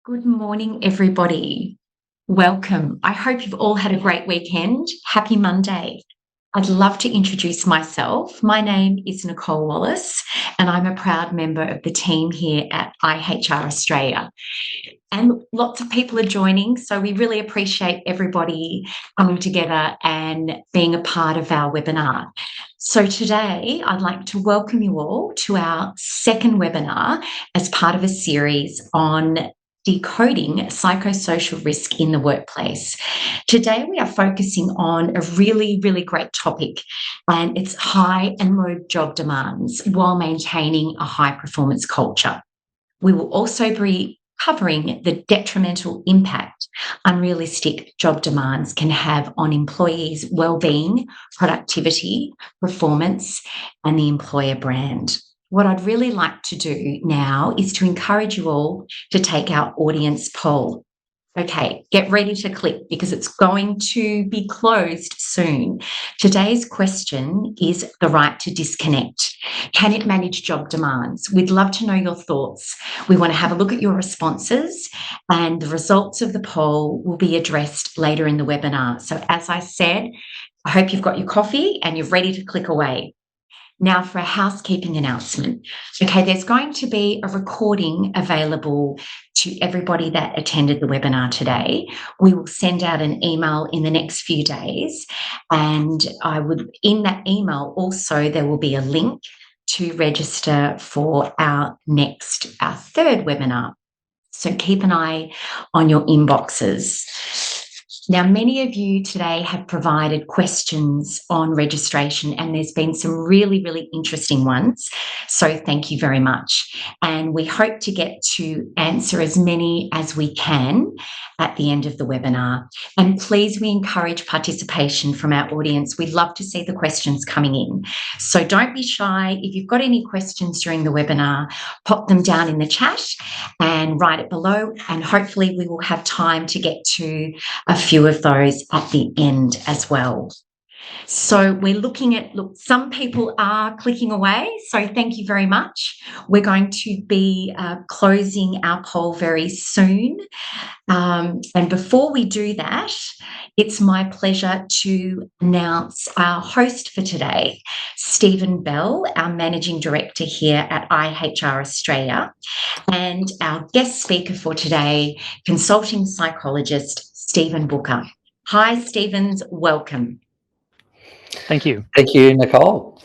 Good morning, everybody. Welcome. I hope you've all had a great weekend. Happy Monday. I'd love to introduce myself. My name is Nicole Wallace, and I'm a proud member of the team here at HR Australia. And lots of people are joining, so we really appreciate everybody coming together and being a part of our webinar. So today, I'd like to welcome you all to our second webinar as part of a series on decoding psychosocial risk in the workplace. Today, we are focusing on a really, really great topic, and it's high and low job demands while maintaining a high performance culture. We will also be covering the detrimental impact unrealistic job demands can have on employees' well-being, productivity, performance, and the employer brand. What I'd really like to do now is to encourage you all to take our audience poll. Okay, get ready to click because it's going to be closed soon. Today's question is the right to disconnect. Can it manage job demands? We'd love to know your thoughts. We want to have a look at your responses, and the results of the poll will be addressed later in the webinar. So as I said, I hope you've got your coffee and you're ready to click away. Now for a housekeeping announcement. Okay, there's going to be a recording available to everybody that attended the webinar today. We will send out an email in the next few days, and in that email also there will be a link to register for our third webinar. So keep an eye on your inboxes. Now, many of you today have provided questions on registration, and there's been some really, really interesting ones. So thank you very much. And we hope to get to answer as many as we can at the end of the webinar. And please, we encourage participation from our audience. We'd love to see the questions coming in. So don't be shy. If you've got any questions during the webinar, pop them down in the chat and write it below. And hopefully we will have time to get to a few of those at the end as well. So we're looking at, some people are clicking away, so thank you very much. We're going to be closing our poll very soon. And before we do that, it's my pleasure to announce our host for today, Stephen Bell, our Managing Director here at IHR Australia, and our guest speaker for today, Consulting Psychologist, Stephen Booker. Hi, Stevens, welcome. Thank you. Thank you, Nicole.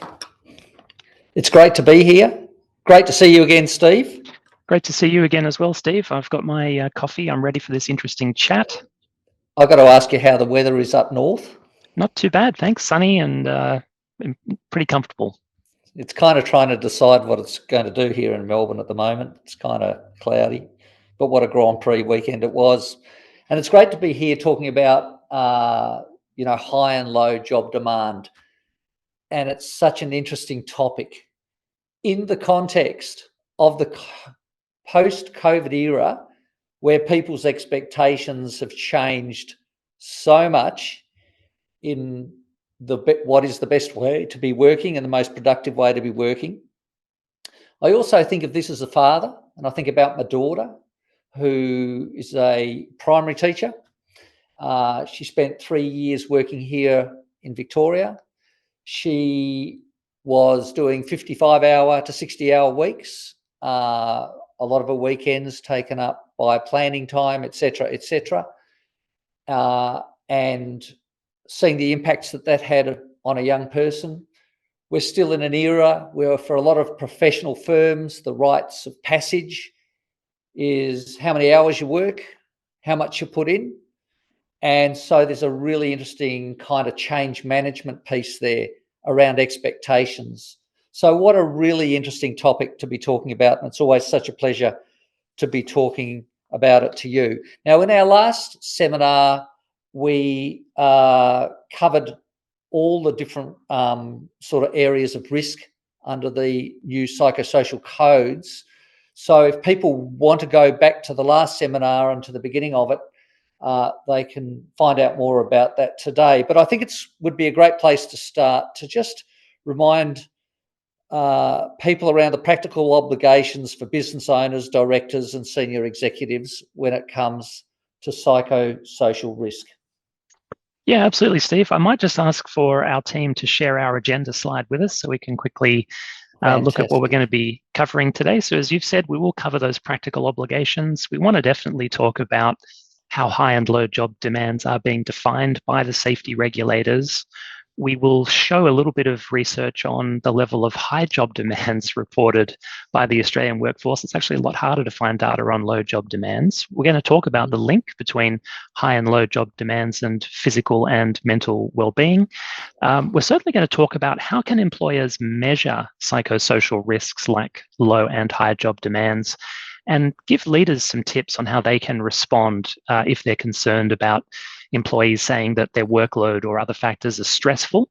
It's great to be here. Great to see you again, Steve. Great to see you again as well, Steve. I've got my coffee. I'm ready for this interesting chat. I've got to ask you how the weather is up north. Not too bad, thanks. Sunny and pretty comfortable. It's kind of trying to decide what it's going to do here in Melbourne at the moment. It's kind of cloudy, but what a Grand Prix weekend it was. And it's great to be here talking about, high and low job demand. And it's such an interesting topic in the context of the post-COVID era, where people's expectations have changed so much in what is the best way to be working and the most productive way to be working. I also think of this as a father, and I think about my daughter, who is a primary teacher. She spent 3 years working here in Victoria. She was doing 55-hour to 60-hour weeks, a lot of her weekends taken up by planning time, etc., and seeing the impacts that had on a young person. We're still in an era where, for a lot of professional firms, the rites of passage is how many hours you work, how much you put in. And so there's a really interesting kind of change management piece there around expectations. So what a really interesting topic to be talking about. And it's always such a pleasure to be talking about it to you. Now, in our last seminar, we covered all the different sort of areas of risk under the new psychosocial codes. So if people want to go back to the last seminar and to the beginning of it, they can find out more about that today. But I think would be a great place to start, to just remind people around the practical obligations for business owners, directors, and senior executives when it comes to psychosocial risk? Yeah, absolutely, Steve. I might just ask for our team to share our agenda slide with us so we can quickly look at what we're going to be covering today. So as you've said, we will cover those practical obligations. We want to definitely talk about how high and low job demands are being defined by the safety regulators. We will show a little bit of research on the level of high job demands reported by the Australian workforce. It's actually a lot harder to find data on low job demands. We're going to talk about the link between high and low job demands and physical and mental well-being. We're certainly going to talk about how can employers measure psychosocial risks like low and high job demands, and give leaders some tips on how they can respond if they're concerned about employees saying that their workload or other factors are stressful.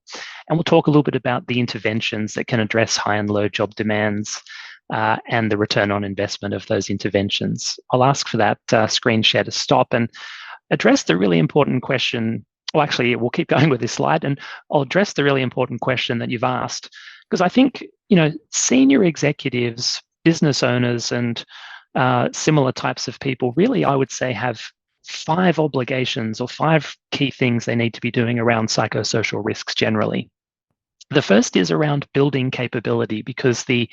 And we'll talk a little bit about the interventions that can address high and low job demands and the return on investment of those interventions. I'll ask for that screen share to stop and address the really important question. Well, actually, we'll keep going with this slide, and I'll address the really important question that you've asked, because I think, senior executives, business owners, and similar types of people really, I would say, have 5 obligations or 5 key things they need to be doing around psychosocial risks generally. The first is around building capability, because the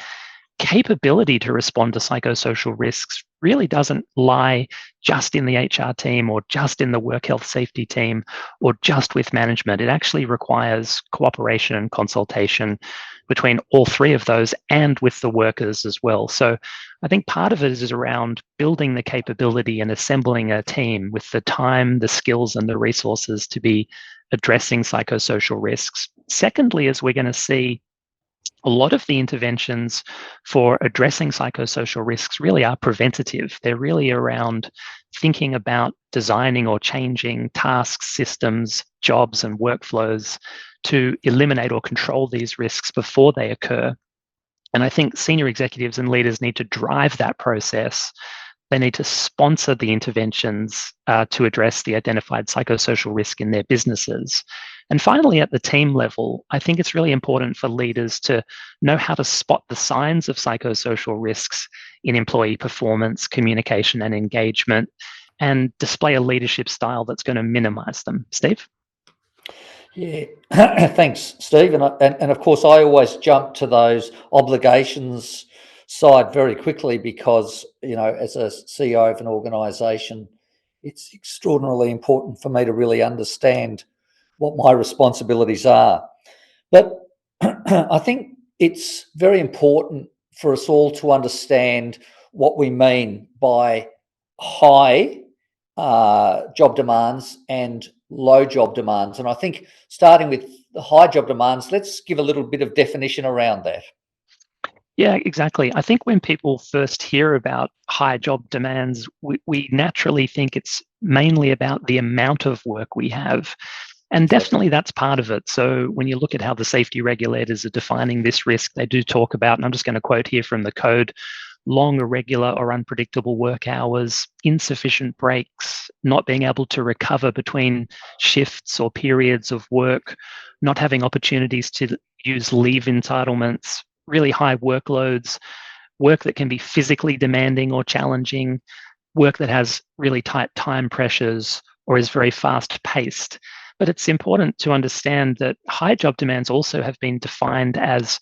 capability to respond to psychosocial risks really doesn't lie just in the HR team or just in the work health safety team or just with management. It actually requires cooperation and consultation between all 3 of those and with the workers as well. So I think part of it is around building the capability and assembling a team with the time, the skills, and the resources to be addressing psychosocial risks. Secondly, as we're going to see, a lot of the interventions for addressing psychosocial risks really are preventative. They're really around thinking about designing or changing tasks, systems, jobs, and workflows to eliminate or control these risks before they occur. And I think senior executives and leaders need to drive that process. They need to sponsor the interventions to address the identified psychosocial risk in their businesses. And finally, at the team level, I think it's really important for leaders to know how to spot the signs of psychosocial risks in employee performance, communication, and engagement, and display a leadership style that's going to minimize them. Steve? Yeah, thanks, Steve. And of course, I always jump to those obligations side very quickly because, as a CEO of an organisation, it's extraordinarily important for me to really understand what my responsibilities are. But I think it's very important for us all to understand what we mean by high job demands and low job demands. And I think starting with the high job demands, let's give a little bit of definition around that. Yeah, exactly. I think when people first hear about high job demands, we naturally think it's mainly about the amount of work we have. And definitely that's part of it. So when you look at how the safety regulators are defining this risk, they do talk about, and I'm just going to quote here from the code, long, irregular, or unpredictable work hours, insufficient breaks, not being able to recover between shifts or periods of work, not having opportunities to use leave entitlements, really high workloads, work that can be physically demanding or challenging, work that has really tight time pressures or is very fast paced. But it's important to understand that high job demands also have been defined as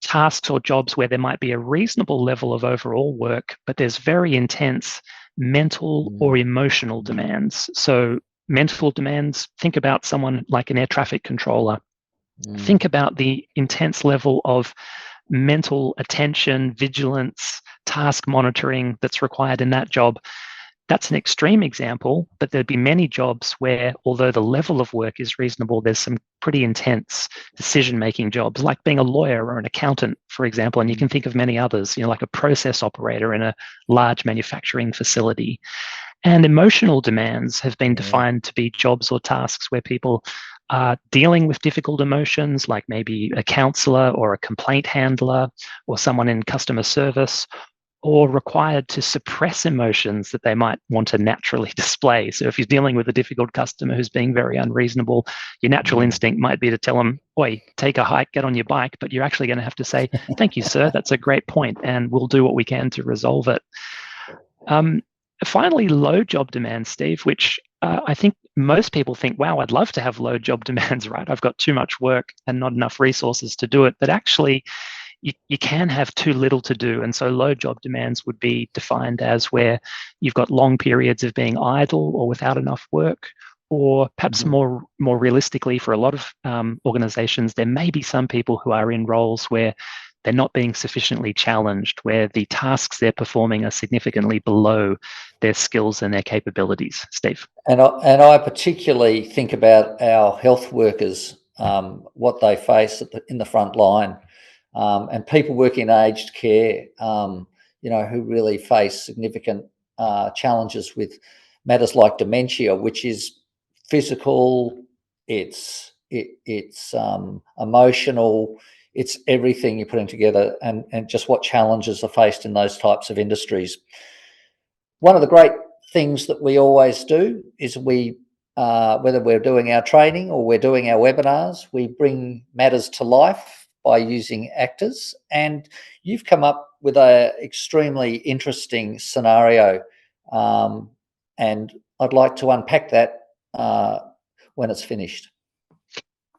tasks or jobs where there might be a reasonable level of overall work, but there's very intense mental or emotional demands. So mental demands, think about someone like an air traffic controller. Think about the intense level of mental attention, vigilance, task monitoring that's required in that job. That's an extreme example, but there'd be many jobs where, although the level of work is reasonable, there's some pretty intense decision-making jobs, like being a lawyer or an accountant, for example, and you can think of many others, like a process operator in a large manufacturing facility. And emotional demands have been defined to be jobs or tasks where people are dealing with difficult emotions, like maybe a counselor or a complaint handler or someone in customer service, or required to suppress emotions that they might want to naturally display. So if you're dealing with a difficult customer who's being very unreasonable, your natural instinct might be to tell them, "Oi, take a hike, get on your bike," but you're actually going to have to say, "Thank you, sir, that's a great point, and we'll do what we can to resolve it." Finally, low job demands, Steve, which I think most people think, wow, I'd love to have low job demands, right? I've got too much work and not enough resources to do it. But actually, you can have too little to do. And so low job demands would be defined as where you've got long periods of being idle or without enough work, or perhaps more realistically for a lot of organizations, there may be some people who are in roles where they're not being sufficiently challenged, where the tasks they're performing are significantly below their skills and their capabilities. Steve? And I particularly think about our health workers, what they face in the front line. And people working in aged care, who really face significant challenges with matters like dementia, which is physical, it's emotional, it's everything you're putting together, and just what challenges are faced in those types of industries. One of the great things that we always do is whether we're doing our training or we're doing our webinars, we bring matters to life by using actors. And you've come up with an extremely interesting scenario, and I'd like to unpack that when it's finished.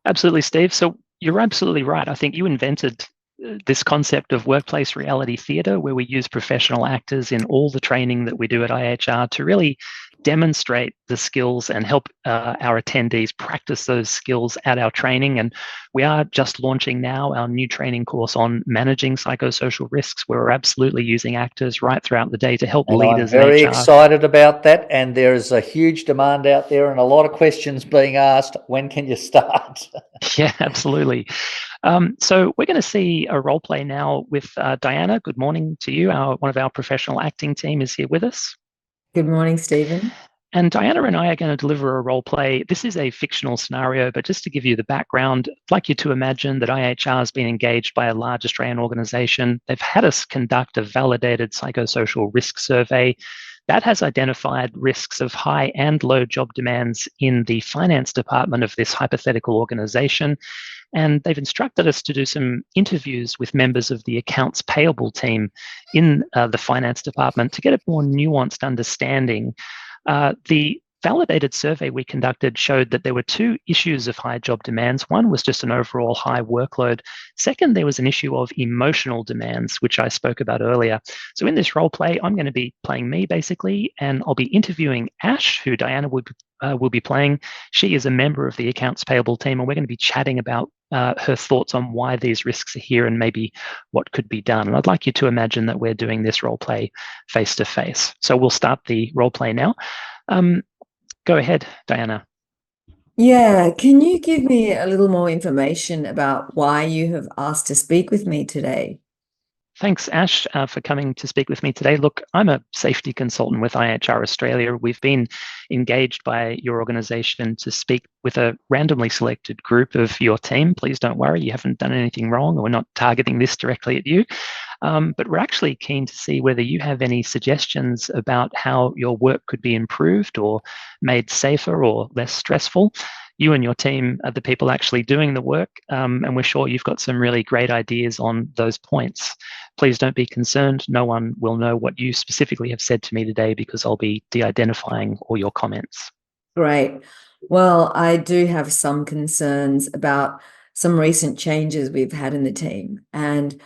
Absolutely, Steve. So you're absolutely right. I think you invented this concept of workplace reality theatre, where we use professional actors in all the training that we do at IHR to really demonstrate the skills and help our attendees practice those skills at our training. And we are just launching now our new training course on managing psychosocial risks, where we're absolutely using actors right throughout the day to help leaders. I'm very excited about that, and there is a huge demand out there and a lot of questions being asked. When can you start? Yeah, absolutely. So we're going to see a role play now with Diana. Good morning to you. One of our professional acting team is here with us. Good morning, Stephen. And Diana and I are going to deliver a role play. This is a fictional scenario, but just to give you the background, I'd like you to imagine that IHR has been engaged by a large Australian organization. They've had us conduct a validated psychosocial risk survey that has identified risks of high and low job demands in the finance department of this hypothetical organization. And they've instructed us to do some interviews with members of the accounts payable team in the finance department to get a more nuanced understanding. The validated survey we conducted showed that there were two issues of high job demands. One was just an overall high workload. Second, there was an issue of emotional demands, which I spoke about earlier. So in this role play, I'm going to be playing me basically, and I'll be interviewing Ash, who Diana will be playing. She is a member of the accounts payable team, and we're going to be chatting about her thoughts on why these risks are here and maybe what could be done. And I'd like you to imagine that we're doing this role play face to face. So we'll start the role play now. Go ahead, Diana. Yeah, can you give me a little more information about why you have asked to speak with me today? Thanks, Ash, for coming to speak with me today. Look, I'm a safety consultant with IHR Australia. We've been engaged by your organisation to speak with a randomly selected group of your team. Please don't worry, you haven't done anything wrong. We're not targeting this directly at you. But we're actually keen to see whether you have any suggestions about how your work could be improved or made safer or less stressful. You and your team are the people actually doing the work, and we're sure you've got some really great ideas on those points. Please don't be concerned. No one will know what you specifically have said to me today because I'll be de-identifying all your comments. Great. Well, I do have some concerns about some recent changes we've had in the team, and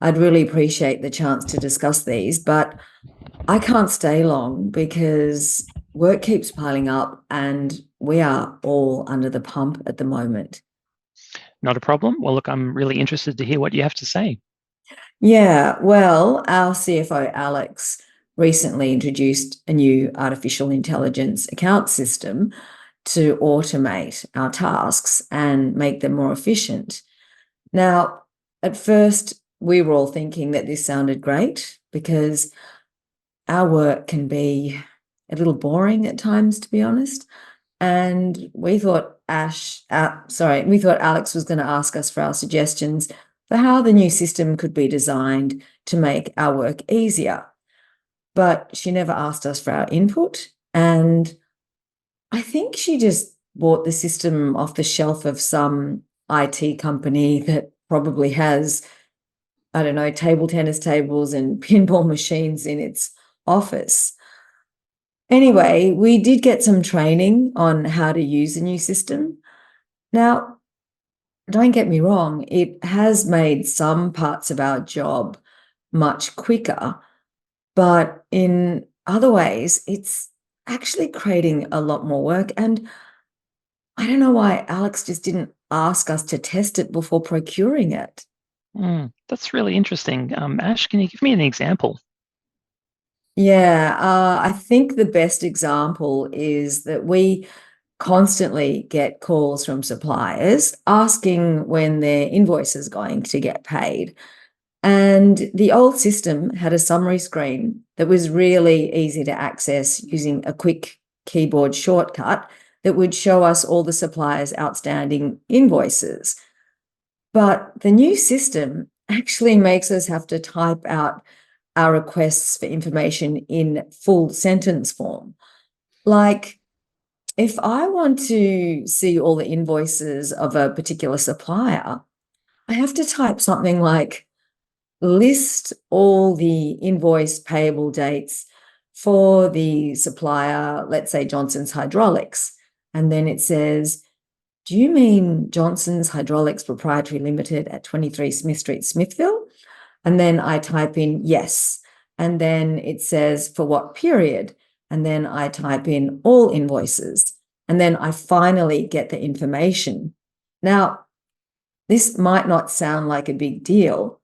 I'd really appreciate the chance to discuss these, but I can't stay long because work keeps piling up and we are all under the pump at the moment. Not a problem. Well, look, I'm really interested to hear what you have to say. Yeah, well, our CFO, Alex, recently introduced a new artificial intelligence account system to automate our tasks and make them more efficient. Now, at first, we were all thinking that this sounded great because our work can be a little boring at times, to be honest. And we thought Alex was going to ask us for our suggestions for how the new system could be designed to make our work easier. But she never asked us for our input, and I think she just bought the system off the shelf of some IT company that probably has, I don't know, table tennis tables and pinball machines in its office. Anyway, we did get some training on how to use the new system. Now, don't get me wrong, it has made some parts of our job much quicker, but in other ways, it's actually creating a lot more work. And I don't know why Alex just didn't ask us to test it before procuring it. That's really interesting. Ash, can you give me an example? Yeah, I think the best example is that we constantly get calls from suppliers asking when their invoice is going to get paid. And the old system had a summary screen that was really easy to access using a quick keyboard shortcut that would show us all the suppliers' outstanding invoices. But the new system actually makes us have to type out our requests for information in full sentence form. Like, if I want to see all the invoices of a particular supplier, I have to type something like, list all the invoice payable dates for the supplier, let's say Johnson's Hydraulics. And then it says, do you mean Johnson's Hydraulics Proprietary Limited at 23 Smith Street, Smithville? And then I type in yes. And then it says for what period? And then I type in all invoices. And then I finally get the information. Now, this might not sound like a big deal,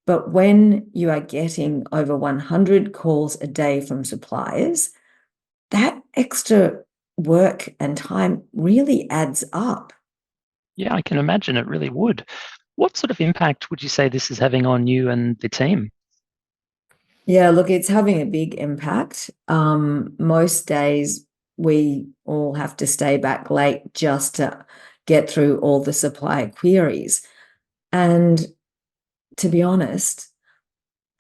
but when you are getting over 100 calls a day from suppliers, that extra work and time really adds up. Yeah, I can imagine it really would. What sort of impact would you say this is having on you and the team? Yeah, look, it's having a big impact. Most days we all have to stay back late just to get through all the supplier queries. And to be honest,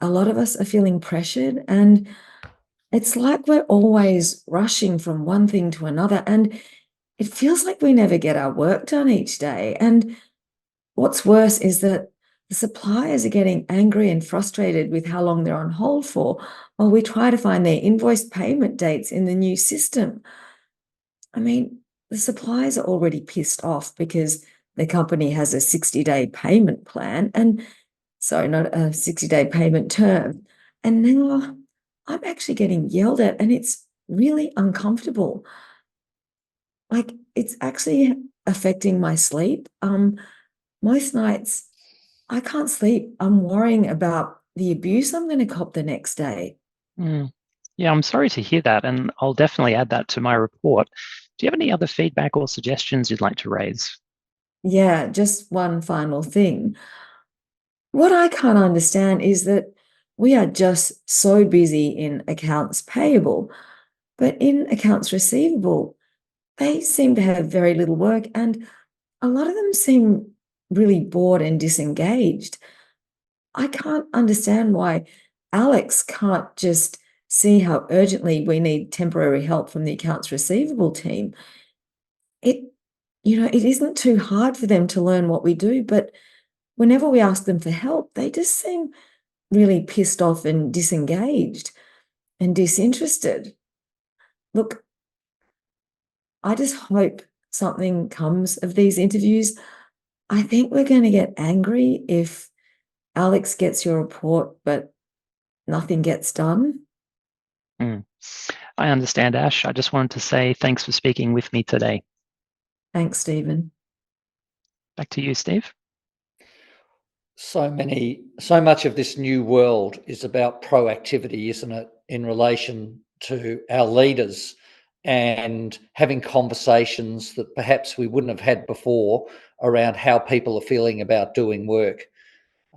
a lot of us are feeling pressured, and it's like we're always rushing from one thing to another, and it feels like we never get our work done each day. And what's worse is that the suppliers are getting angry and frustrated with how long they're on hold for while we try to find their invoice payment dates in the new system. I mean, the suppliers are already pissed off because the company has a 60-day payment plan, and sorry, not a 60-day payment term. And now I'm actually getting yelled at, and it's really uncomfortable. Like, it's actually affecting my sleep. Most nights I can't sleep. I'm worrying about the abuse I'm going to cop the next day. Yeah, I'm sorry to hear that, and I'll definitely add that to my report. Do you have any other feedback or suggestions you'd like to raise? Yeah, just one final thing. What I can't understand is that we are just so busy in accounts payable, but in accounts receivable, they seem to have very little work, and a lot of them seem really bored and disengaged. I can't understand why Alex can't just see how urgently we need temporary help from the accounts receivable team. It, it isn't too hard for them to learn what we do, but whenever we ask them for help, they just seem really pissed off and disengaged and disinterested. Look, I just hope something comes of these interviews. I think we're going to get angry if Alex gets your report, but nothing gets done. I understand, Ash. I just wanted to say thanks for speaking with me today. Thanks, Stephen. Back to you, Steve. So much of this new world is about proactivity, isn't it, in relation to our leaders and having conversations that perhaps we wouldn't have had before around how people are feeling about doing work.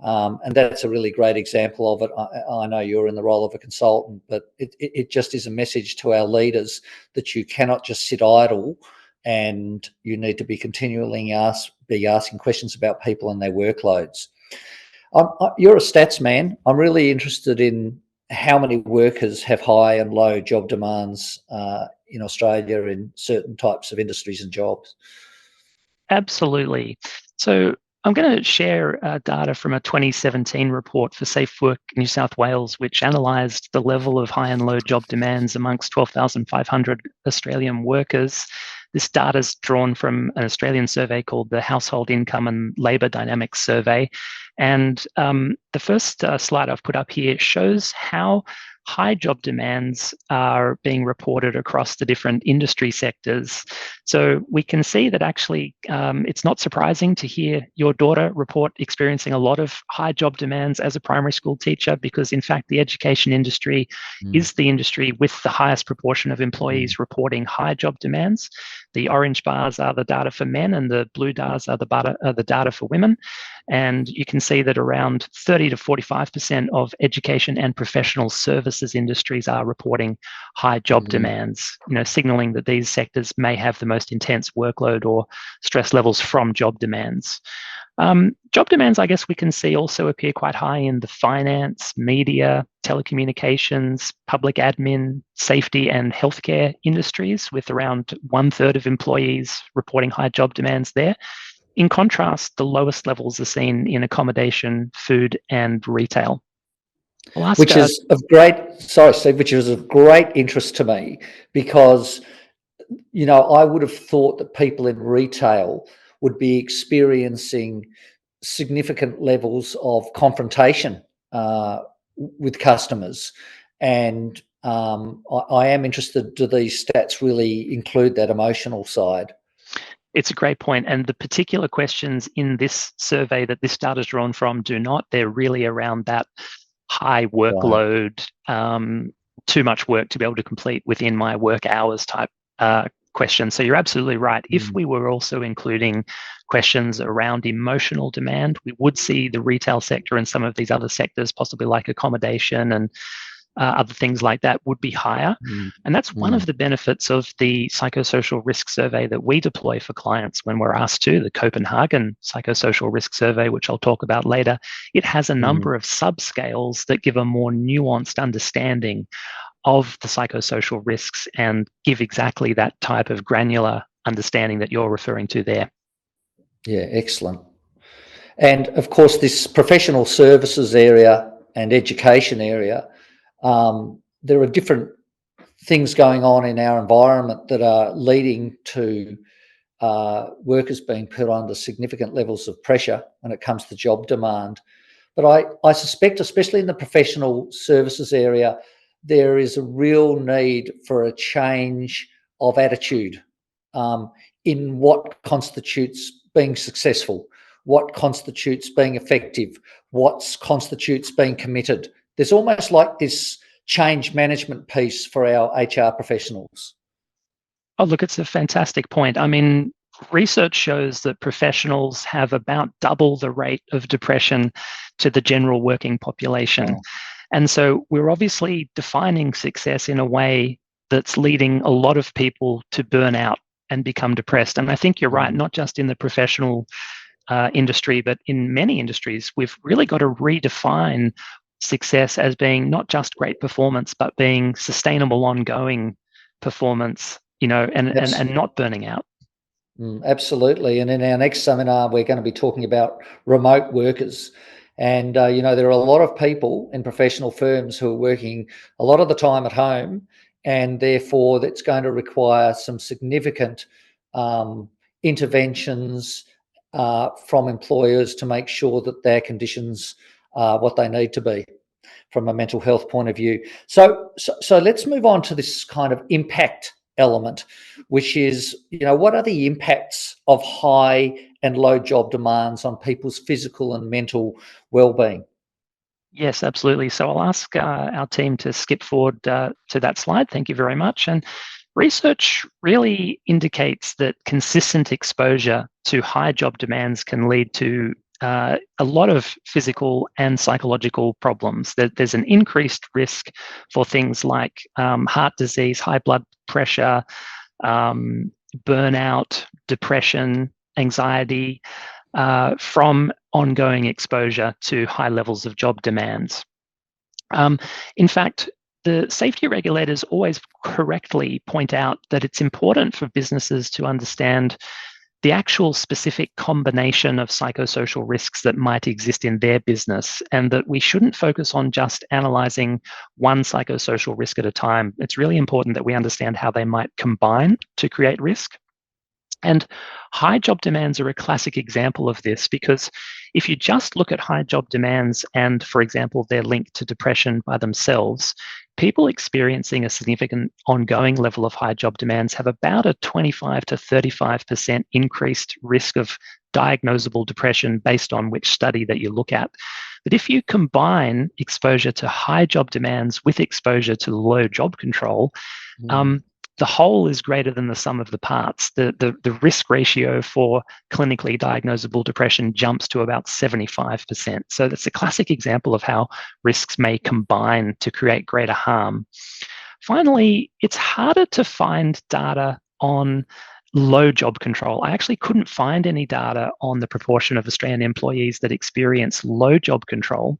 And that's a really great example of it. I know you're in the role of a consultant, but it just is a message to our leaders that you cannot just sit idle, and you need to be continually asking questions about people and their workloads. You're a stats man. I'm really interested in how many workers have high and low job demands in Australia in certain types of industries and jobs. Absolutely. So I'm going to share data from a 2017 report for Safe Work New South Wales, which analysed the level of high and low job demands amongst 12,500 Australian workers. This data is drawn from an Australian survey called the Household Income and Labour Dynamics Survey. And the first slide I've put up here shows how high job demands are being reported across the different industry sectors. So we can see that actually it's not surprising to hear your daughter report experiencing a lot of high job demands as a primary school teacher, because in fact the education industry is the industry with the highest proportion of employees reporting high job demands. The orange bars are the data for men and the blue bars are the data for women. And you can see that around 30 to 45% of education and professional services industries are reporting high job demands, signaling that these sectors may have the most intense workload or stress levels from job demands. Job demands, I guess we can see also appear quite high in the finance, media, telecommunications, public admin, safety and healthcare industries, with around 1/3 of employees reporting high job demands there. In contrast, the lowest levels are seen in accommodation, food, and retail. Which is of great interest to me, because, I would have thought that people in retail would be experiencing significant levels of confrontation with customers. And I am interested, do these stats really include that emotional side? It's a great point. And the particular questions in this survey that this data is drawn from do not. They're really around that high workload, too much work to be able to complete within my work hours type question. So you're absolutely right. If we were also including questions around emotional demand, we would see the retail sector and some of these other sectors, possibly like accommodation and other things like that, would be higher. And that's one of the benefits of the psychosocial risk survey that we deploy for clients when we're asked to, the Copenhagen psychosocial risk survey, which I'll talk about later. It has a number of subscales that give a more nuanced understanding of the psychosocial risks and give exactly that type of granular understanding that you're referring to there. Yeah, excellent. And of course, this professional services area and education area, there are different things going on in our environment that are leading to workers being put under significant levels of pressure when it comes to job demand. But I suspect, especially in the professional services area, there is a real need for a change of attitude in what constitutes being successful, what constitutes being effective, what constitutes being committed. There's almost like this change management piece for our HR professionals. Oh, look, it's a fantastic point. I mean, research shows that professionals have about double the rate of depression to the general working population. And so we're obviously defining success in a way that's leading a lot of people to burn out and become depressed. And I think you're right, not just in the professional industry, but in many industries, we've really got to redefine success as being not just great performance, but being sustainable, ongoing performance, and not burning out. Absolutely. And in our next seminar, we're going to be talking about remote workers. And, there are a lot of people in professional firms who are working a lot of the time at home, and therefore that's going to require some significant interventions from employers to make sure that their conditions are what they need to be from a mental health point of view. So let's move on to this kind of impact element, which is, what are the impacts of high and low job demands on people's physical and mental well-being? Yes, absolutely. So I'll ask our team to skip forward to that slide. Thank you very much. And research really indicates that consistent exposure to high job demands can lead to a lot of physical and psychological problems. There's an increased risk for things like heart disease, high blood pressure, burnout, depression, anxiety from ongoing exposure to high levels of job demands. In fact, the safety regulators always correctly point out that it's important for businesses to understand the actual specific combination of psychosocial risks that might exist in their business, and that we shouldn't focus on just analyzing one psychosocial risk at a time. It's really important that we understand how they might combine to create risk. And high job demands are a classic example of this, because if you just look at high job demands and, for example, they're linked to depression by themselves, people experiencing a significant ongoing level of high job demands have about a 25 to 35% increased risk of diagnosable depression based on which study that you look at. But if you combine exposure to high job demands with exposure to low job control, the whole is greater than the sum of the parts. The risk ratio for clinically diagnosable depression jumps to about 75%. So that's a classic example of how risks may combine to create greater harm. Finally, it's harder to find data on low job control. I actually couldn't find any data on the proportion of Australian employees that experience low job control.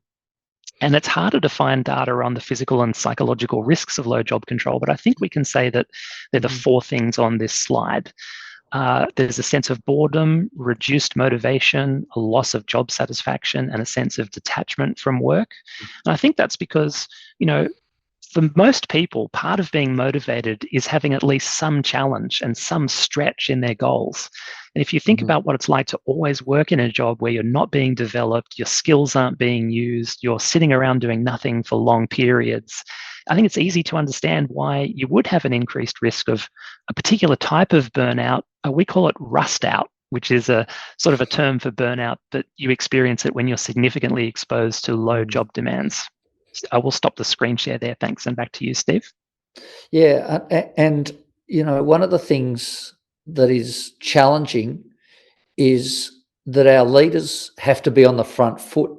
And it's harder to find data on the physical and psychological risks of low job control, but I think we can say that they're the four things on this slide. There's a sense of boredom, reduced motivation, a loss of job satisfaction, and a sense of detachment from work. And I think that's because, for most people, part of being motivated is having at least some challenge and some stretch in their goals. And if you think about what it's like to always work in a job where you're not being developed, your skills aren't being used, you're sitting around doing nothing for long periods, I think it's easy to understand why you would have an increased risk of a particular type of burnout. We call it rust out, which is a sort of a term for burnout, but you experience it when you're significantly exposed to low job demands. I will stop the screen share there. Thanks. And back to you, Steve. Yeah. And, one of the things that is challenging is that our leaders have to be on the front foot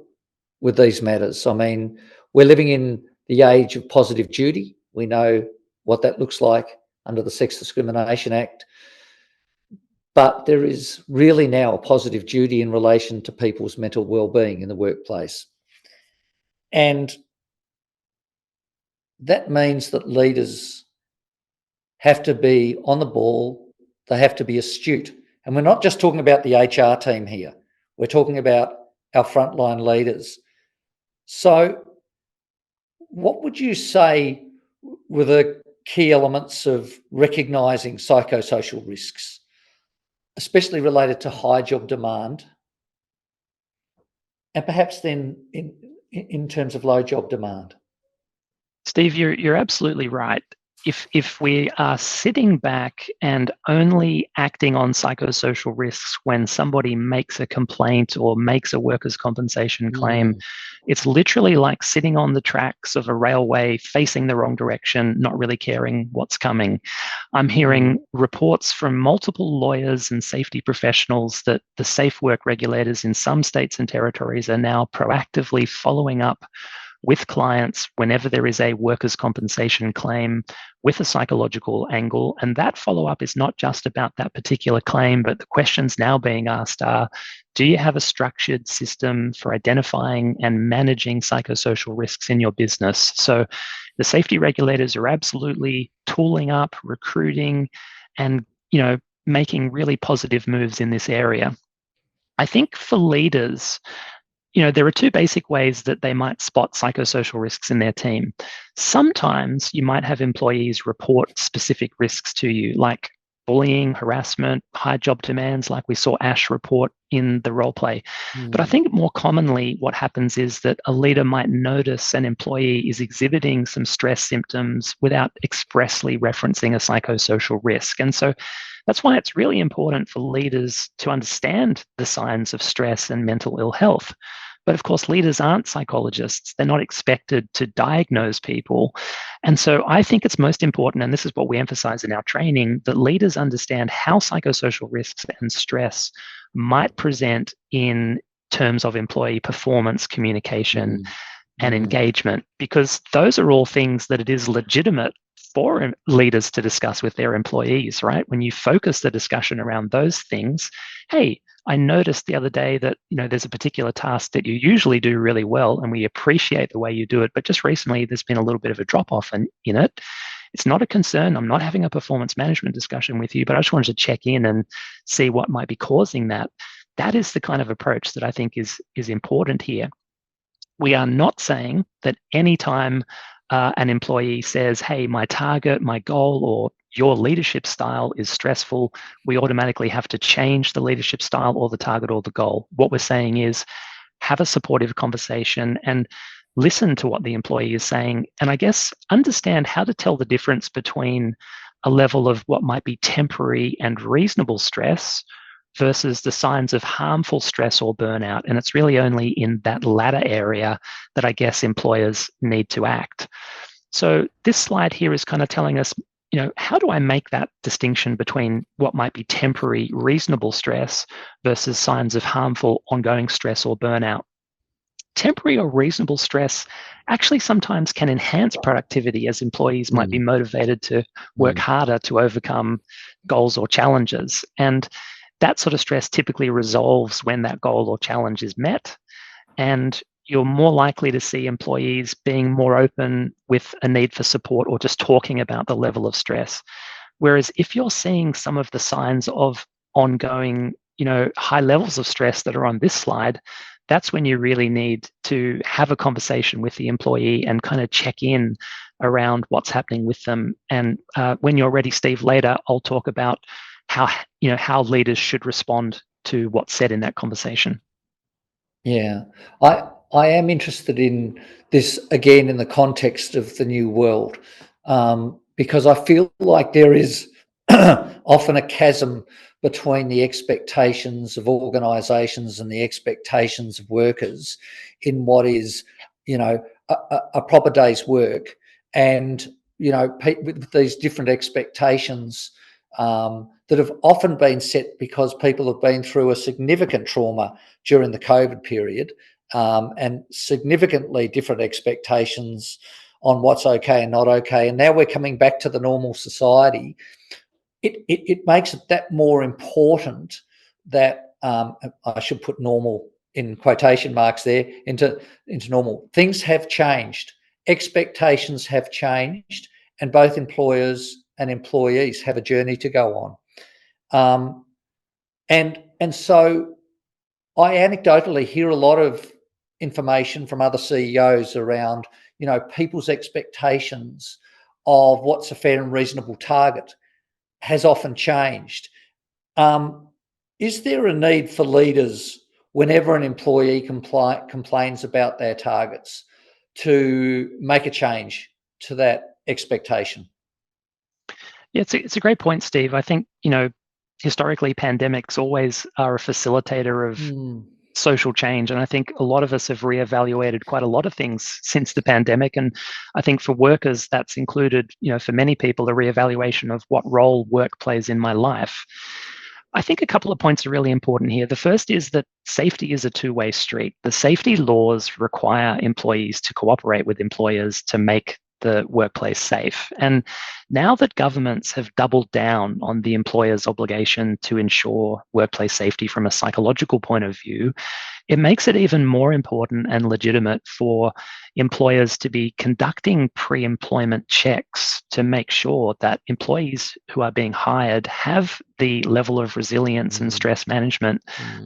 with these matters. I mean, we're living in the age of positive duty. We know what that looks like under the Sex Discrimination Act. But there is really now a positive duty in relation to people's mental well-being in the workplace. And that means that leaders have to be on the ball, they have to be astute. And we're not just talking about the HR team here, we're talking about our frontline leaders. So what would you say were the key elements of recognising psychosocial risks, especially related to high job demand, and perhaps then in terms of low job demand? Steve, you're absolutely right. If we are sitting back and only acting on psychosocial risks when somebody makes a complaint or makes a workers' compensation claim, it's literally like sitting on the tracks of a railway facing the wrong direction, not really caring what's coming. I'm hearing reports from multiple lawyers and safety professionals that the safe work regulators in some states and territories are now proactively following up with clients whenever there is a workers' compensation claim with a psychological angle. And that follow-up is not just about that particular claim, but the questions now being asked are, do you have a structured system for identifying and managing psychosocial risks in your business? So the safety regulators are absolutely tooling up, recruiting, and making really positive moves in this area. I think for leaders, there are two basic ways that they might spot psychosocial risks in their team. Sometimes you might have employees report specific risks to you, like bullying, harassment, high job demands, like we saw Ash report in the role play. But I think more commonly what happens is that a leader might notice an employee is exhibiting some stress symptoms without expressly referencing a psychosocial risk. And so that's why it's really important for leaders to understand the signs of stress and mental ill health. But of course, leaders aren't psychologists. They're not expected to diagnose people. And so I think it's most important, and this is what we emphasize in our training, that leaders understand how psychosocial risks and stress might present in terms of employee performance, communication, and engagement, because those are all things that it is legitimate for leaders to discuss with their employees, right? When you focus the discussion around those things, hey, I noticed the other day that, there's a particular task that you usually do really well, and we appreciate the way you do it, but just recently there's been a little bit of a drop-off in it. It's not a concern. I'm not having a performance management discussion with you, but I just wanted to check in and see what might be causing that. That is the kind of approach that I think is important here. We are not saying that anytime an employee says, hey, my target, my goal, or your leadership style is stressful, we automatically have to change the leadership style or the target or the goal. What we're saying is have a supportive conversation and listen to what the employee is saying. And I guess understand how to tell the difference between a level of what might be temporary and reasonable stress versus the signs of harmful stress or burnout. And it's really only in that latter area that I guess employers need to act. So this slide here is kind of telling us, how do I make that distinction between what might be temporary, reasonable stress versus signs of harmful, ongoing stress or burnout? Temporary or reasonable stress actually sometimes can enhance productivity, as employees might be motivated to work harder to overcome goals or challenges. And that sort of stress typically resolves when that goal or challenge is met, and you're more likely to see employees being more open with a need for support or just talking about the level of stress. Whereas if you're seeing some of the signs of ongoing, high levels of stress that are on this slide, that's when you really need to have a conversation with the employee and kind of check in around what's happening with them. And when you're ready, Steve, later, I'll talk about how leaders should respond to what's said in that conversation. Yeah, I am interested in this again in the context of the new world, because I feel like there is often a chasm between the expectations of organisations and the expectations of workers in what is, a proper day's work, and with these different expectations that have often been set because people have been through a significant trauma during the COVID period, and significantly different expectations on what's okay and not okay. And now we're coming back to the normal society. It makes it that more important that I should put normal in quotation marks there into normal. Things have changed. Expectations have changed, and both employers and employees have a journey to go on. And so I anecdotally hear a lot of information from other CEOs around, people's expectations of what's a fair and reasonable target has often changed. Is there a need for leaders, whenever an employee complains about their targets, to make a change to that expectation? Yeah, it's a great point, Steve. I think, historically, pandemics always are a facilitator of social change. And I think a lot of us have reevaluated quite a lot of things since the pandemic. And I think for workers, that's included, for many people, a reevaluation of what role work plays in my life. I think a couple of points are really important here. The first is that safety is a two-way street. The safety laws require employees to cooperate with employers to make the workplace safe. And now that governments have doubled down on the employer's obligation to ensure workplace safety from a psychological point of view, it makes it even more important and legitimate for employers to be conducting pre-employment checks to make sure that employees who are being hired have the level of resilience and stress management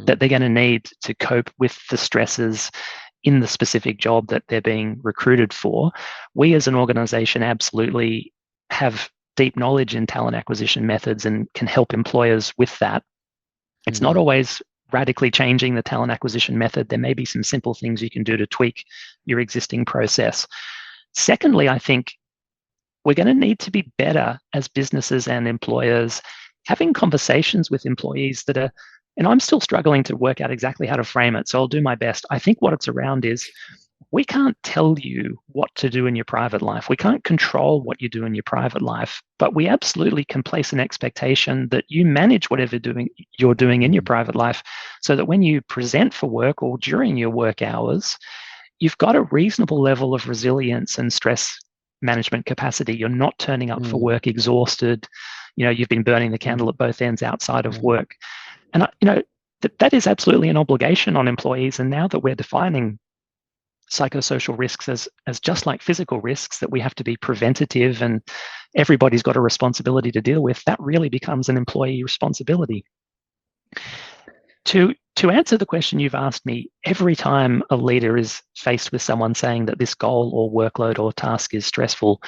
that they're going to need to cope with the stresses in the specific job that they're being recruited for. We as an organization absolutely have deep knowledge in talent acquisition methods and can help employers with that. It's not always radically changing the talent acquisition method. There may be some simple things you can do to tweak your existing process. Secondly, I think we're going to need to be better as businesses and employers having conversations with employees that are, and I'm still struggling to work out exactly how to frame it, so I'll do my best. I think what it's around is we can't tell you what to do in your private life. We can't control what you do in your private life, but we absolutely can place an expectation that you manage whatever you're doing in your private life so that when you present for work or during your work hours, you've got a reasonable level of resilience and stress management capacity. You're not turning up for work exhausted. You've been burning the candle at both ends outside of work. And, that is absolutely an obligation on employees. And now that we're defining psychosocial risks as just like physical risks that we have to be preventative and everybody's got a responsibility to deal with, that really becomes an employee responsibility. To answer the question you've asked me, every time a leader is faced with someone saying that this goal or workload or task is stressful,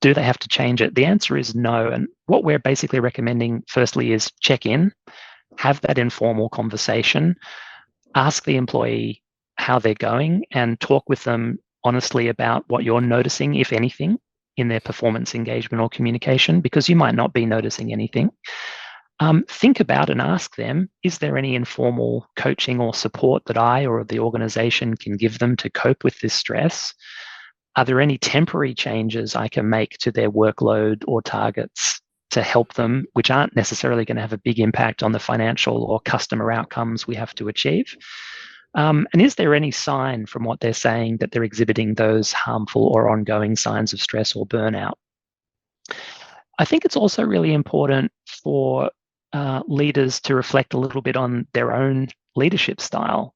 do they have to change it? The answer is no. And what we're basically recommending, firstly, is check in, have that informal conversation, ask the employee how they're going, and talk with them honestly about what you're noticing, if anything, in their performance, engagement, or communication, because you might not be noticing anything. Think about and ask them, is there any informal coaching or support that I or the organization can give them to cope with this stress? Are there any temporary changes I can make to their workload or targets to help them, which aren't necessarily going to have a big impact on the financial or customer outcomes we have to achieve? And is there any sign from what they're saying that they're exhibiting those harmful or ongoing signs of stress or burnout? I think it's also really important for leaders to reflect a little bit on their own leadership style.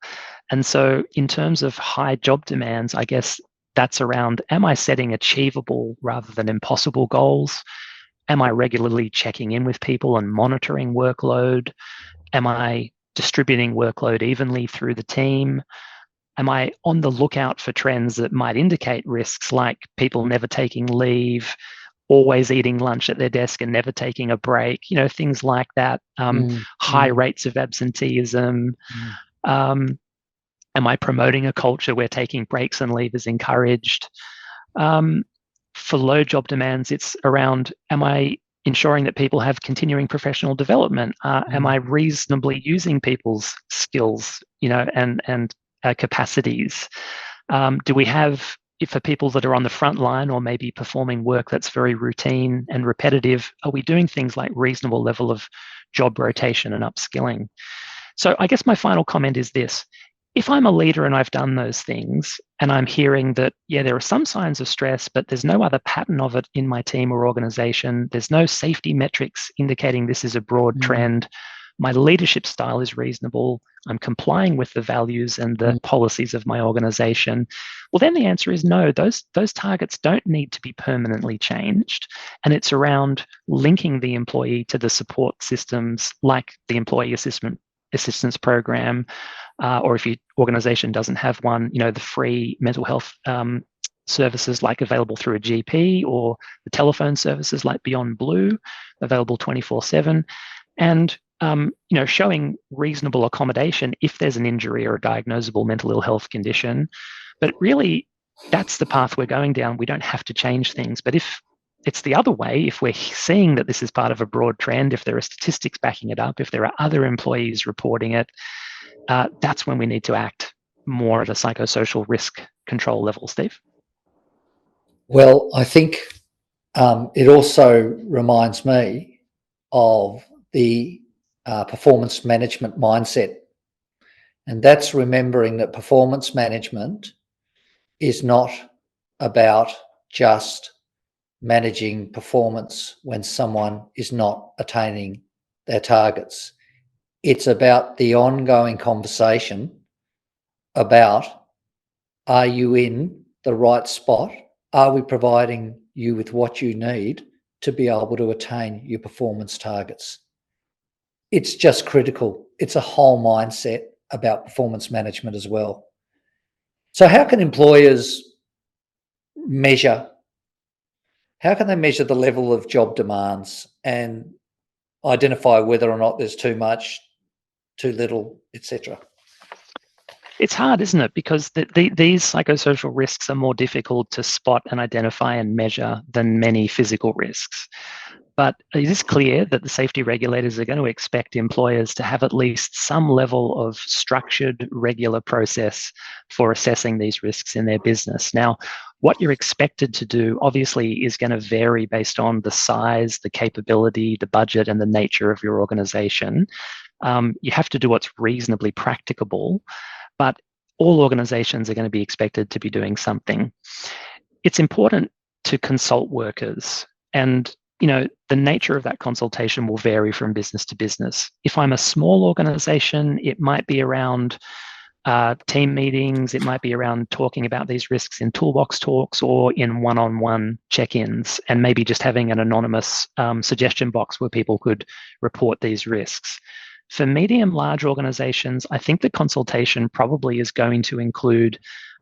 And so in terms of high job demands, I guess that's around, am I setting achievable rather than impossible goals? Am I regularly checking in with people and monitoring workload? Am I distributing workload evenly through the team? Am I on the lookout for trends that might indicate risks, like people never taking leave, always eating lunch at their desk and never taking a break, things like that, high rates of absenteeism? Am I promoting a culture where taking breaks and leave is encouraged? For low job demands, it's around, am I ensuring that people have continuing professional development? Am I reasonably using people's skills, and capacities? Do we have, for people that are on the front line or maybe performing work that's very routine and repetitive, are we doing things like reasonable level of job rotation and upskilling? So I guess my final comment is this. If I'm a leader and I've done those things and I'm hearing that, there are some signs of stress, but there's no other pattern of it in my team or organization, there's no safety metrics indicating this is a broad trend, my leadership style is reasonable, I'm complying with the values and the policies of my organization, well, then the answer is no. Those targets don't need to be permanently changed. And it's around linking the employee to the support systems like the employee assistance program, or if your organization doesn't have one, the free mental health services like available through a GP, or the telephone services like Beyond Blue, available 24/7, and showing reasonable accommodation if there's an injury or a diagnosable mental ill health condition. But really, that's the path we're going down. We don't have to change things. But if it's the other way, if we're seeing that this is part of a broad trend, if there are statistics backing it up, if there are other employees reporting it, that's when we need to act more at a psychosocial risk control level, Steve. Well, I think it also reminds me of the performance management mindset. And that's remembering that performance management is not about just managing performance when someone is not attaining their targets. It's about the ongoing conversation about, are you in the right spot? Are we providing you with what you need to be able to attain your performance targets? It's just critical. It's a whole mindset about performance management as well. So how can employers measure? How can they measure the level of job demands and identify whether or not there's too much, too little, etc.? It's hard, isn't it? Because these psychosocial risks are more difficult to spot and identify and measure than many physical risks. But it is clear that the safety regulators are going to expect employers to have at least some level of structured, regular process for assessing these risks in their business. Now, what you're expected to do, obviously, is going to vary based on the size, the capability, the budget, and the nature of your organization. You have to do what's reasonably practicable, but all organizations are going to be expected to be doing something. It's important to consult workers. And the nature of that consultation will vary from business to business. If I'm a small organization, it might be around team meetings, it might be around talking about these risks in toolbox talks or in one-on-one check-ins, and maybe just having an anonymous suggestion box where people could report these risks. For medium, large organizations, I think the consultation probably is going to include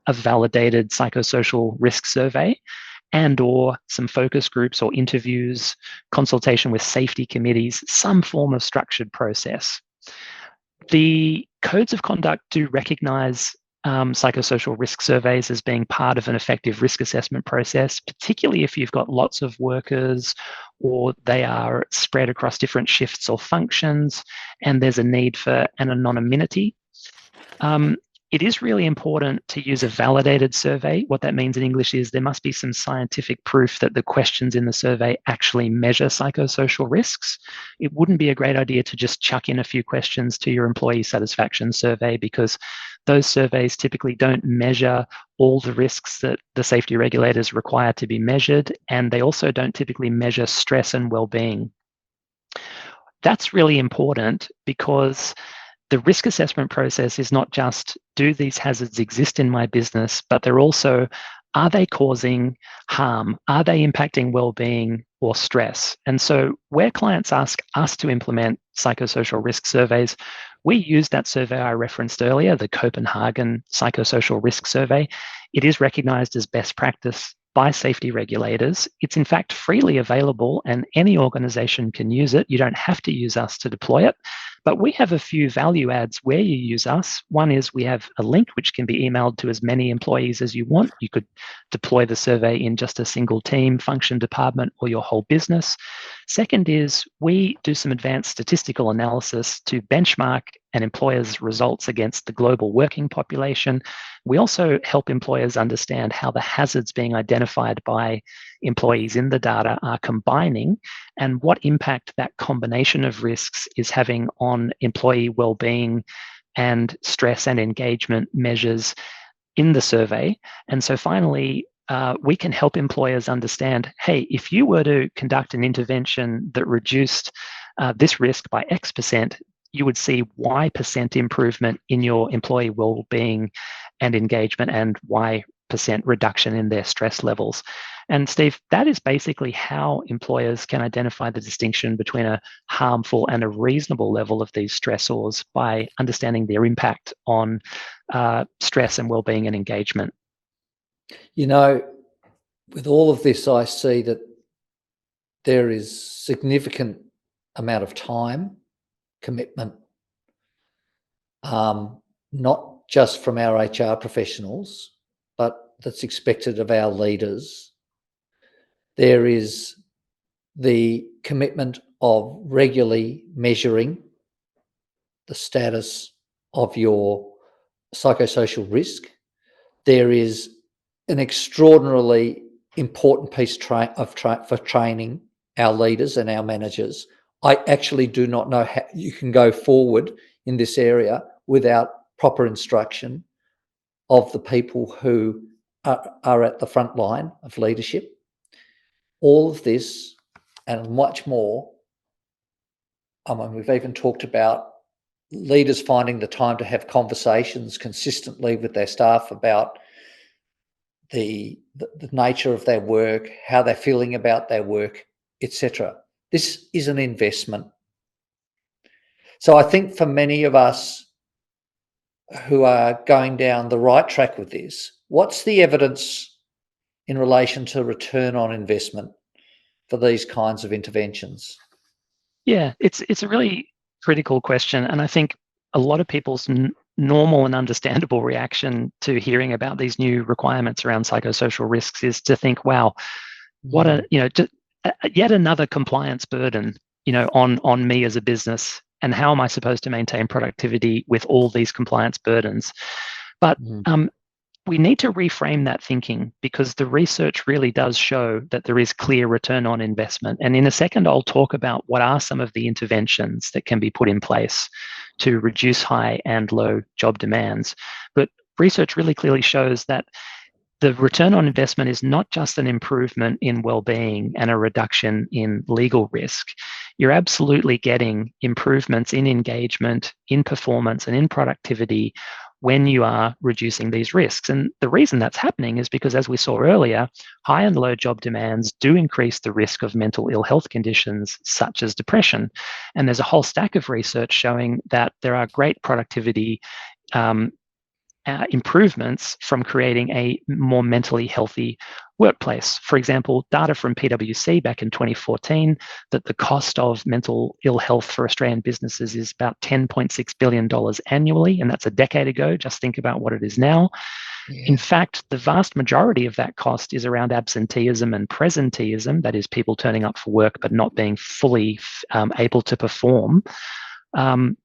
a validated psychosocial risk survey and or some focus groups or interviews, consultation with safety committees, some form of structured process. The codes of conduct do recognize psychosocial risk surveys as being part of an effective risk assessment process, particularly if you've got lots of workers or they are spread across different shifts or functions, and there's a need for an anonymity. It is really important to use a validated survey. What that means in English is there must be some scientific proof that the questions in the survey actually measure psychosocial risks. It wouldn't be a great idea to just chuck in a few questions to your employee satisfaction survey, because those surveys typically don't measure all the risks that the safety regulators require to be measured, and they also don't typically measure stress and well-being. That's really important because the risk assessment process is not just, do these hazards exist in my business, but they're also, are they causing harm? Are they impacting well-being or stress? And so where clients ask us to implement psychosocial risk surveys, we use that survey I referenced earlier, the Copenhagen Psychosocial Risk Survey. It is recognized as best practice by safety regulators. It's in fact freely available and any organization can use it. You don't have to use us to deploy it, but we have a few value adds where you use us. One is we have a link which can be emailed to as many employees as you want. You could deploy the survey in just a single team, function, department, or your whole business. Second is we do some advanced statistical analysis to benchmark an employer's results against the global working population. We also help employers understand how the hazards being identified by employees in the data are combining and what impact that combination of risks is having on employee well-being and stress and engagement measures in the survey. And so finally, we can help employers understand, hey, if you were to conduct an intervention that reduced this risk by X%, you would see Y% improvement in your employee well-being and engagement and Y% reduction in their stress levels. And Steve, that is basically how employers can identify the distinction between a harmful and a reasonable level of these stressors by understanding their impact on stress and well-being and engagement. With all of this, I see that there is significant amount of time, commitment, not just from our HR professionals, but that's expected of our leaders. There is the commitment of regularly measuring the status of your psychosocial risk. There is an extraordinarily important piece for training our leaders and our managers. I actually do not know how you can go forward in this area without proper instruction of the people who are at the front line of leadership. All of this and much more. We've even talked about leaders finding the time to have conversations consistently with their staff about the nature of their work, how they're feeling about their work, etc. This is an investment. So I think for many of us who are going down the right track with this, what's the evidence in relation to return on investment for these kinds of interventions? Yeah, it's a really critical question. And I think a lot of people's normal and understandable reaction to hearing about these new requirements around psychosocial risks is to think, wow, what yet another compliance burden, on me as a business, and how am I supposed to maintain productivity with all these compliance burdens? But we need to reframe that thinking, because the research really does show that there is clear return on investment. And in a second, I'll talk about what are some of the interventions that can be put in place to reduce high and low job demands. But research really clearly shows that the return on investment is not just an improvement in well-being and a reduction in legal risk. You're absolutely getting improvements in engagement, in performance, and in productivity when you are reducing these risks. And the reason that's happening is because, as we saw earlier, high and low job demands do increase the risk of mental ill health conditions such as depression. And there's a whole stack of research showing that there are great productivity improvements from creating a more mentally healthy workplace. For example, data from PwC back in 2014 that the cost of mental ill health for Australian businesses is about $10.6 billion annually, and that's a decade ago. Just think about what it is now. Yeah. In fact, the vast majority of that cost is around absenteeism and presenteeism, that is, people turning up for work but not being fully able to perform. And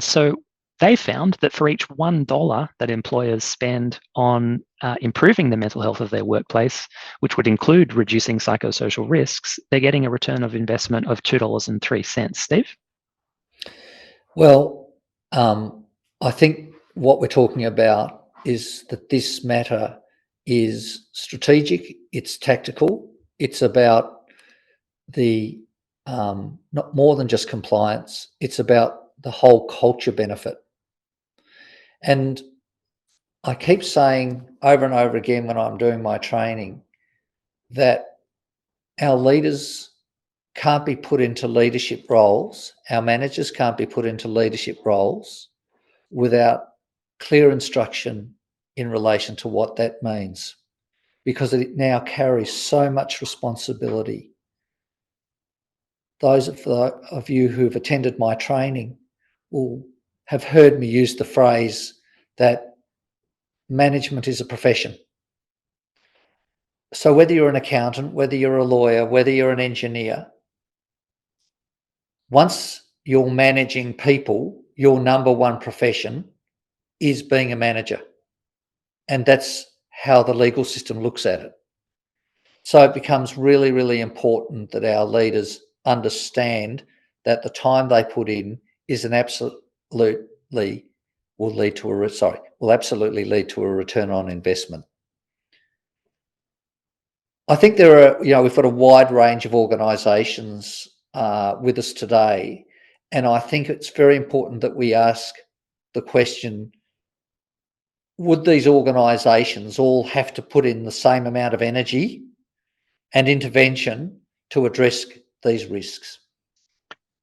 so they found that for each $1 that employers spend on improving the mental health of their workplace, which would include reducing psychosocial risks, they're getting a return of investment of $2.03. Steve? Well, I think what we're talking about is that this matter is strategic, it's tactical, it's about the not more than just compliance, it's about the whole culture benefit. And I keep saying over and over again when I'm doing my training that our leaders can't be put into leadership roles, our managers can't be put into leadership roles without clear instruction in relation to what that means, because it now carries so much responsibility. Those of you who've attended my training will have heard me use the phrase that management is a profession. So whether you're an accountant, whether you're a lawyer, whether you're an engineer, once you're managing people, your number one profession is being a manager. And that's how the legal system looks at it. So it becomes really, really important that our leaders understand that the time they put in is an absolutely absolutely lead to a return on investment. I think there are, we've got a wide range of organisations with us today, and I think it's very important that we ask the question, would these organisations all have to put in the same amount of energy and intervention to address these risks?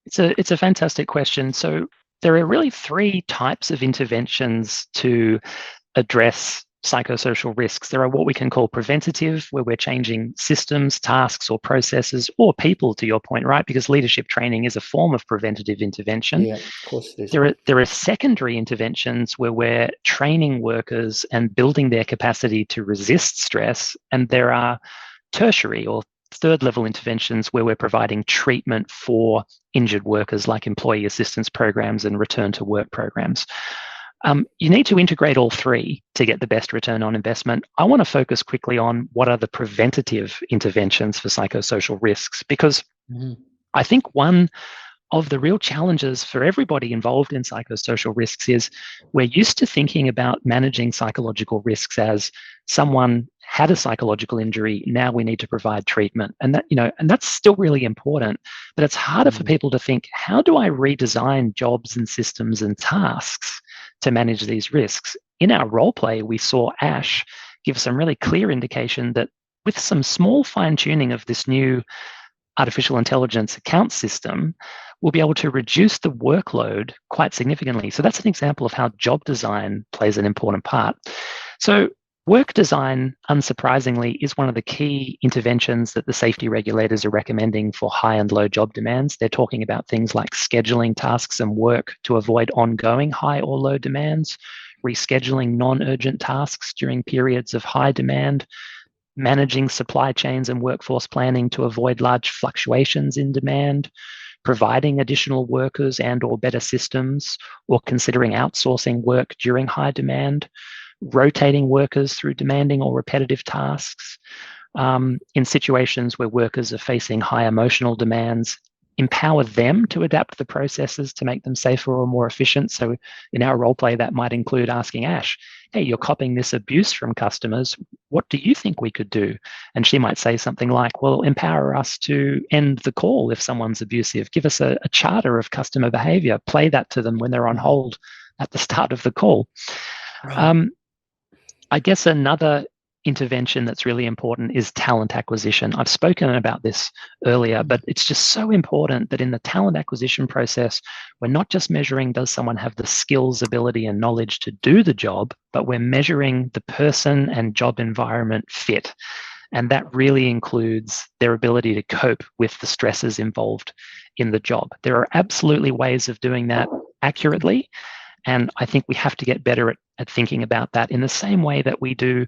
It's a fantastic question. So there are really three types of interventions to address psychosocial risks. There are what we can call preventative, where we're changing systems, tasks, or processes, or people, to your point, right? Because leadership training is a form of preventative intervention. Yeah, of course it is. There are secondary interventions where we're training workers and building their capacity to resist stress. And there are tertiary or third level interventions where we're providing treatment for injured workers, like employee assistance programs and return to work programs. You need to integrate all three to get the best return on investment. I want to focus quickly on what are the preventative interventions for psychosocial risks, because I think one of the real challenges for everybody involved in psychosocial risks is we're used to thinking about managing psychological risks as someone had a psychological injury, now we need to provide treatment. And that, and that's still really important, but it's harder for people to think, how do I redesign jobs and systems and tasks to manage these risks? In our role play, we saw Ash give some really clear indication that with some small fine-tuning of this new artificial intelligence account system, we'll be able to reduce the workload quite significantly. So that's an example of how job design plays an important part. So work design, unsurprisingly, is one of the key interventions that the safety regulators are recommending for high and low job demands. They're talking about things like scheduling tasks and work to avoid ongoing high or low demands, rescheduling non-urgent tasks during periods of high demand, managing supply chains and workforce planning to avoid large fluctuations in demand, providing additional workers and or better systems, or considering outsourcing work during high demand, rotating workers through demanding or repetitive tasks, in situations where workers are facing high emotional demands, empower them to adapt the processes to make them safer or more efficient. So in our role play, that might include asking Ash, hey, you're copying this abuse from customers. What do you think we could do? And she might say something like, well, empower us to end the call if someone's abusive. Give us a charter of customer behavior. Play that to them when they're on hold at the start of the call. Right. I guess another intervention that's really important is talent acquisition. I've spoken about this earlier, but it's just so important that in the talent acquisition process, we're not just measuring does someone have the skills, ability, and knowledge to do the job, but we're measuring the person and job environment fit. And that really includes their ability to cope with the stresses involved in the job. There are absolutely ways of doing that accurately. And I think we have to get better at thinking about that in the same way that we do,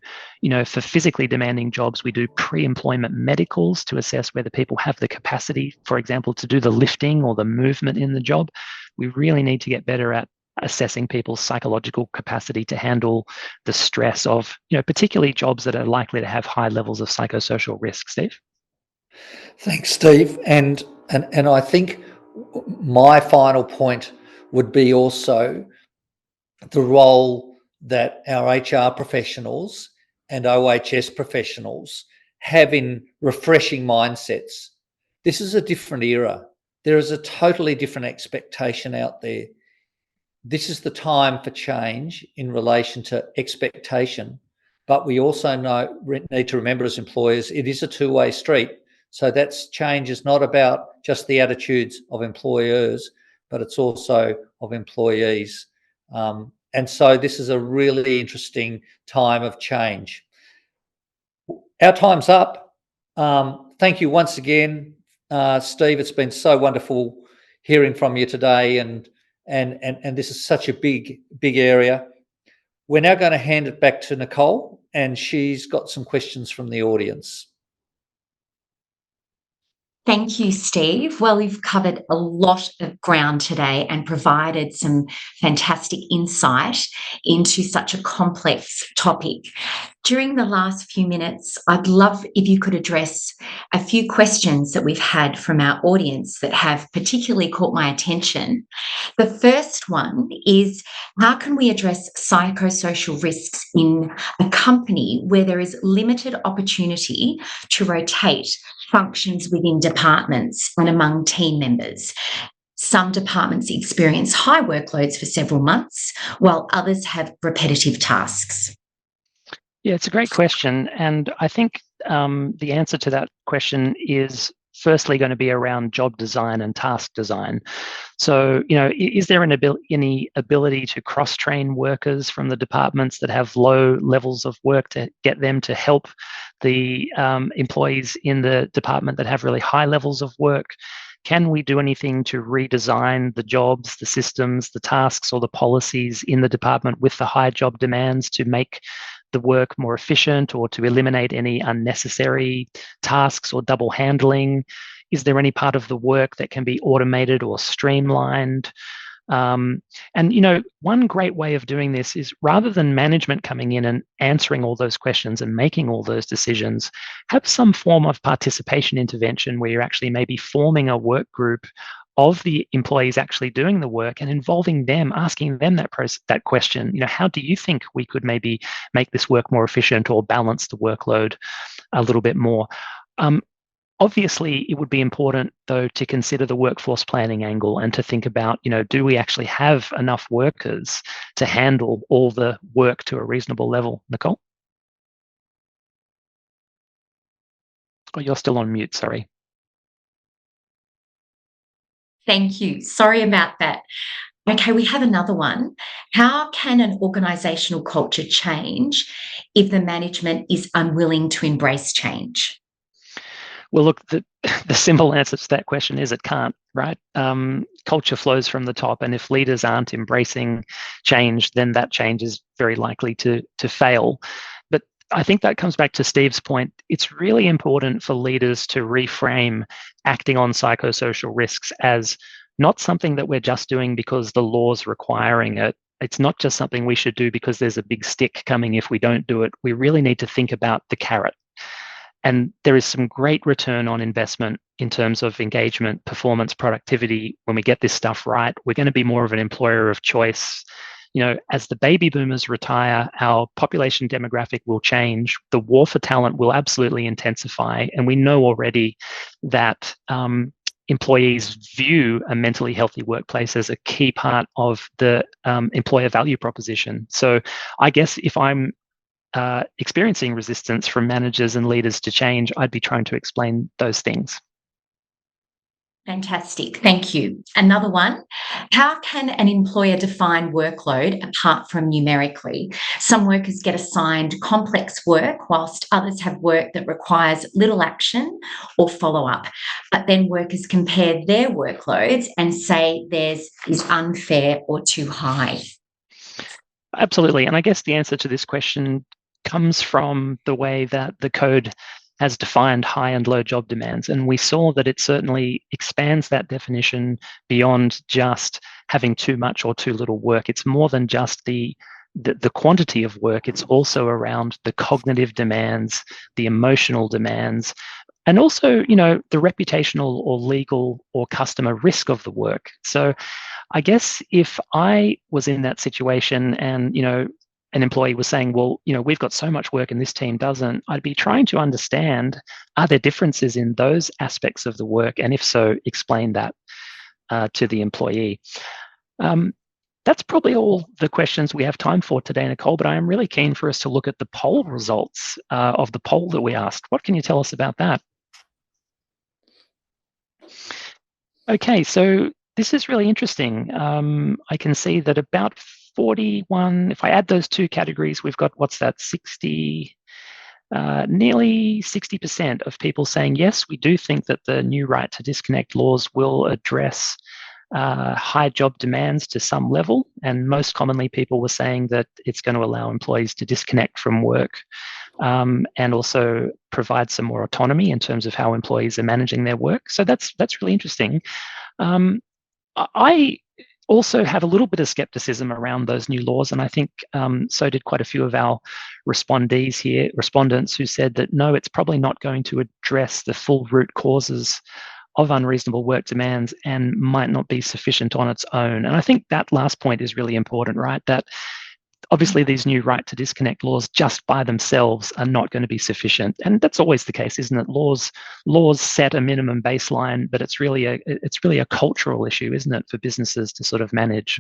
for physically demanding jobs, we do pre-employment medicals to assess whether people have the capacity, for example, to do the lifting or the movement in the job. We really need to get better at assessing people's psychological capacity to handle the stress of, particularly jobs that are likely to have high levels of psychosocial risk. Steve? Thanks, Steve. And I think my final point would be also the role that our HR professionals and OHS professionals have in refreshing mindsets. This is a different era. There is a totally different expectation out there. This is the time for change in relation to expectation, but we also need to remember as employers, it is a two-way street. So that's change is not about just the attitudes of employers, but it's also of employees. And so this is a really interesting time of change. Our time's up. Thank you once again, Steve. It's been so wonderful hearing from you today, and this is such a big area. We're now going to hand it back to Nicole, and she's got some questions from the audience. Thank you, Steve. Well, you've covered a lot of ground today and provided some fantastic insight into such a complex topic. During the last few minutes, I'd love if you could address a few questions that we've had from our audience that have particularly caught my attention. The first one is, how can we address psychosocial risks in a company where there is limited opportunity to rotate functions within departments and among team members? Some departments experience high workloads for several months, while others have repetitive tasks. Yeah, it's a great question. And I think the answer to that question is firstly going to be around job design and task design. So, is there any ability to cross-train workers from the departments that have low levels of work to get them to help the employees in the department that have really high levels of work? Can we do anything to redesign the jobs, the systems, the tasks, or the policies in the department with the high job demands to make the work more efficient or to eliminate any unnecessary tasks or double handling? Is there any part of the work that can be automated or streamlined? And one great way of doing this is, rather than management coming in and answering all those questions and making all those decisions, have some form of participation intervention where you're actually maybe forming a work group of the employees actually doing the work and involving them, asking them that question. How do you think we could maybe make this work more efficient or balance the workload a little bit more? Obviously, it would be important, though, to consider the workforce planning angle and to think about, do we actually have enough workers to handle all the work to a reasonable level? Nicole? Oh, you're still on mute, sorry. Thank you. Sorry about that. Okay, we have another one. How can an organisational culture change if the management is unwilling to embrace change? Well, look, the simple answer to that question is it can't, right? Culture flows from the top, and if leaders aren't embracing change, then that change is very likely to fail. But I think that comes back to Steve's point. It's really important for leaders to reframe acting on psychosocial risks as not something that we're just doing because the law's requiring it. It's not just something we should do because there's a big stick coming if we don't do it. We really need to think about the carrot. And there is some great return on investment in terms of engagement, performance, productivity. When we get this stuff right, we're going to be more of an employer of choice. as the baby boomers retire, our population demographic will change. The war for talent will absolutely intensify. And we know already that employees view a mentally healthy workplace as a key part of the employer value proposition. So I guess if I'm experiencing resistance from managers and leaders to change, I'd be trying to explain those things. Fantastic. Thank you. Another one. How can an employer define workload apart from numerically? Some workers get assigned complex work whilst others have work that requires little action or follow-up. But then workers compare their workloads and say theirs is unfair or too high. Absolutely. And I guess the answer to this question comes from the way that the code has defined high and low job demands. And we saw that it certainly expands that definition beyond just having too much or too little work. It's more than just the quantity of work. It's also around the cognitive demands, the emotional demands, and also, the reputational or legal or customer risk of the work. So I guess if I was in that situation and, an employee was saying, well, we've got so much work and this team doesn't, I'd be trying to understand, are there differences in those aspects of the work? And if so, explain that to the employee. That's probably all the questions we have time for today, Nicole, but I am really keen for us to look at the poll results of the poll that we asked. What can you tell us about that? Okay, so this is really interesting. I can see that about 41, if I add those two categories, we've got, what's that, 60, nearly 60% of people saying, yes, we do think that the new right to disconnect laws will address high job demands to some level. And most commonly, people were saying that it's going to allow employees to disconnect from work and also provide some more autonomy in terms of how employees are managing their work. So that's really interesting. I also have a little bit of skepticism around those new laws, and I think so did quite a few of our respondents who said that no, it's probably not going to address the full root causes of unreasonable work demands and might not be sufficient on its own. And I think that last point is really important, right? That obviously these new right to disconnect laws just by themselves are not going to be sufficient. And that's always the case, isn't it? Laws set a minimum baseline, but it's really a cultural issue, isn't it, for businesses to sort of manage.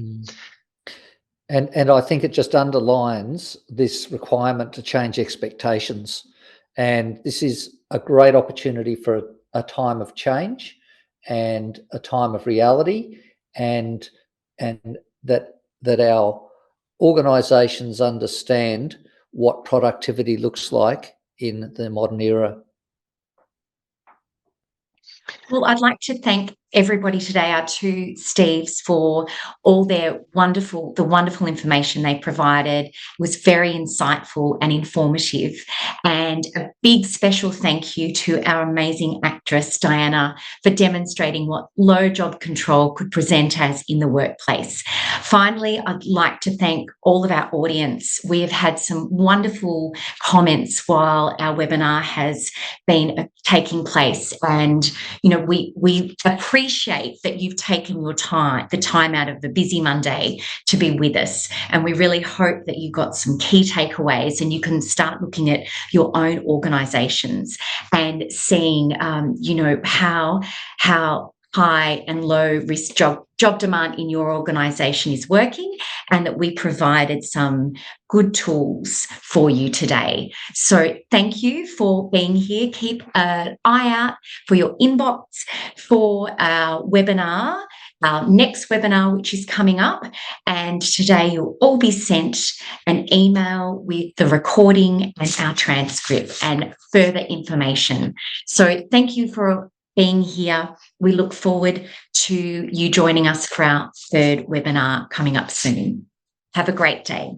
And I think it just underlines this requirement to change expectations. And this is a great opportunity for a time of change and a time of reality, and that our organisations understand what productivity looks like in the modern era. Well, I'd like to thank everybody today, our two Steves, for all the wonderful information they provided. It was very insightful and informative. And a big special thank you to our amazing actress, Diana, for demonstrating what low job control could present as in the workplace. Finally, I'd like to thank all of our audience. We have had some wonderful comments while our webinar has been taking place. And, we appreciate that you've taken the time out of the busy Monday to be with us. And we really hope that you got some key takeaways and you can start looking at your own organisations and seeing, how high and low risk job demand in your organisation is working, and that we provided some good tools for you today. So thank you for being here. Keep an eye out for your inbox for our webinar, our next webinar, which is coming up. And today you'll all be sent an email with the recording and our transcript and further information. So thank you for being here. We look forward to you joining us for our third webinar coming up soon. Have a great day.